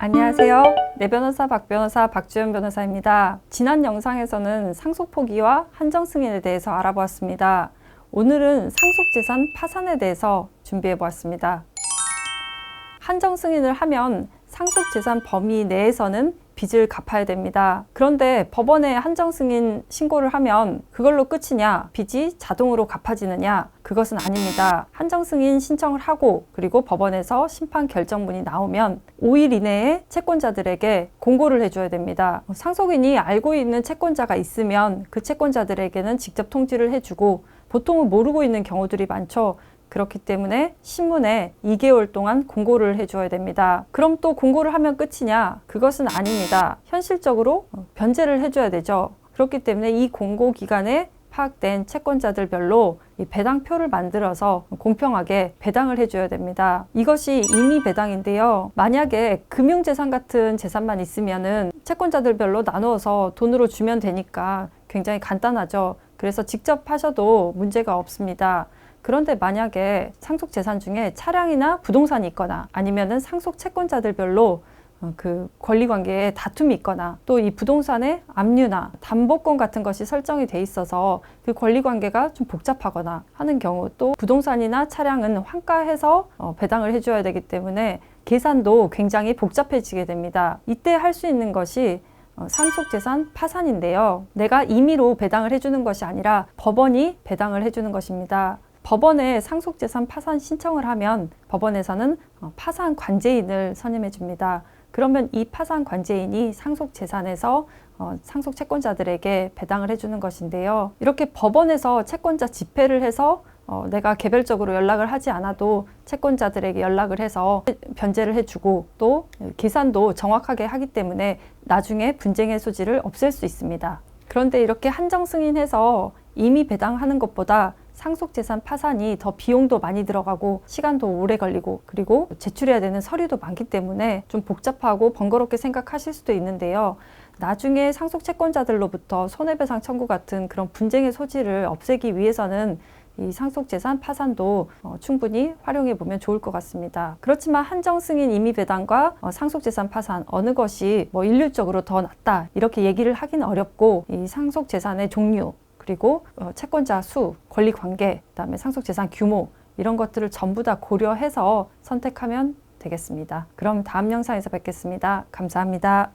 안녕하세요. 내 변호사 박 변호사 박주연 변호사입니다. 지난 영상에서는 상속 포기와 한정 승인에 대해서 알아보았습니다. 오늘은 상속재산 파산에 대해서 준비해 보았습니다. 한정 승인을 하면 상속재산 범위 내에서는 빚을 갚아야 됩니다. 그런데 법원에 한정 승인 신고를 하면 그걸로 끝이냐, 빚이 자동으로 갚아지느냐, 그것은 아닙니다. 한정 승인 신청을 하고 그리고 법원에서 심판 결정문이 나오면 5일 이내에 채권자들에게 공고를 해줘야 됩니다. 상속인이 알고 있는 채권자가 있으면 그 채권자들에게는 직접 통지를 해주고 보통은 모르고 있는 경우들이 많죠. 그렇기 때문에 신문에 2개월 동안 공고를 해줘야 됩니다. 그럼 또 공고를 하면 끝이냐? 그것은 아닙니다. 현실적으로 변제를 해줘야 되죠. 그렇기 때문에 이 공고 기간에 파악된 채권자들별로 이 배당표를 만들어서 공평하게 배당을 해줘야 됩니다. 이것이 임의 배당인데요. 만약에 금융재산 같은 재산만 있으면은 채권자들별로 나누어서 돈으로 주면 되니까 굉장히 간단하죠. 그래서 직접 하셔도 문제가 없습니다. 그런데 만약에 상속재산 중에 차량이나 부동산이 있거나 아니면은 상속 채권자들별로 그 권리관계에 다툼이 있거나 또 이 부동산에 압류나 담보권 같은 것이 설정이 돼 있어서 그 권리관계가 좀 복잡하거나 하는 경우 또 부동산이나 차량은 환가해서 배당을 해줘야 되기 때문에 계산도 굉장히 복잡해지게 됩니다. 이때 할 수 있는 것이 상속재산 파산인데요. 내가 임의로 배당을 해주는 것이 아니라 법원이 배당을 해주는 것입니다. 법원에 상속재산 파산 신청을 하면 법원에서는 파산 관제인을 선임해 줍니다. 그러면 이 파산 관제인이 상속재산에서 상속 채권자들에게 배당을 해주는 것인데요. 이렇게 법원에서 채권자 집회를 해서 내가 개별적으로 연락을 하지 않아도 채권자들에게 연락을 해서 변제를 해주고 또 계산도 정확하게 하기 때문에 나중에 분쟁의 소지를 없앨 수 있습니다. 그런데 이렇게 한정 승인해서 임의 배당하는 것보다 상속재산 파산이 더 비용도 많이 들어가고 시간도 오래 걸리고 그리고 제출해야 되는 서류도 많기 때문에 좀 복잡하고 번거롭게 생각하실 수도 있는데요. 나중에 상속 채권자들로부터 손해배상 청구 같은 그런 분쟁의 소지를 없애기 위해서는 이 상속재산 파산도 충분히 활용해 보면 좋을 것 같습니다. 그렇지만 한정 승인 임의 배당과 상속재산 파산 어느 것이 일률적으로 더 낫다 이렇게 얘기를 하기는 어렵고 이 상속재산의 종류 그리고 채권자 수, 권리관계, 그다음에 상속재산 규모 이런 것들을 전부 다 고려해서 선택하면 되겠습니다. 그럼 다음 영상에서 뵙겠습니다. 감사합니다.